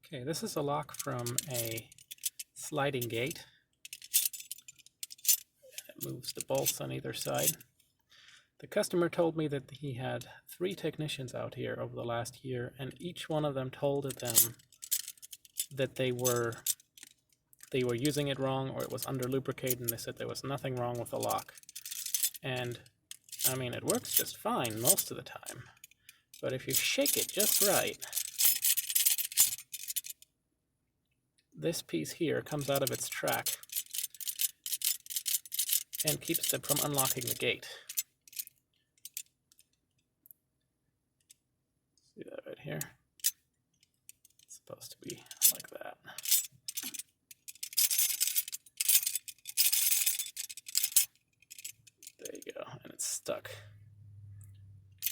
Okay, this is a lock from a sliding gate. It moves the bolts on either side. The customer told me that he had 3 technicians out here over the last year, and each one of them told them that they were using it wrong, or it was under lubricated, and they said there was nothing wrong with the lock. And I mean, it works just fine most of the time, but if you shake it just right, this piece here comes out of its track and keeps them from unlocking the gate. See that right here? It's supposed to be like that. There you go, and it's stuck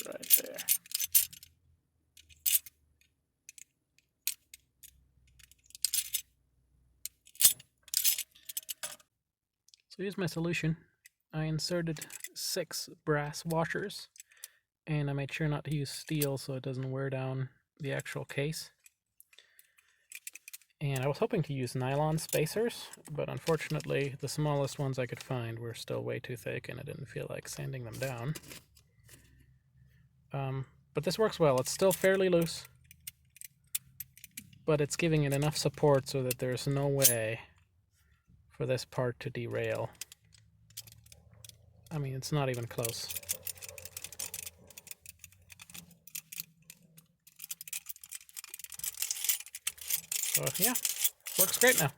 right there. So here's my solution. I inserted 6 brass washers, and I made sure not to use steel so it doesn't wear down the actual case. And I was hoping to use nylon spacers, but unfortunately the smallest ones I could find were still way too thick, and I didn't feel like sanding them down. But this works well. It's still fairly loose, but it's giving it enough support so that there's no way for this part to derail. I mean, it's not even close. So yeah, works great now.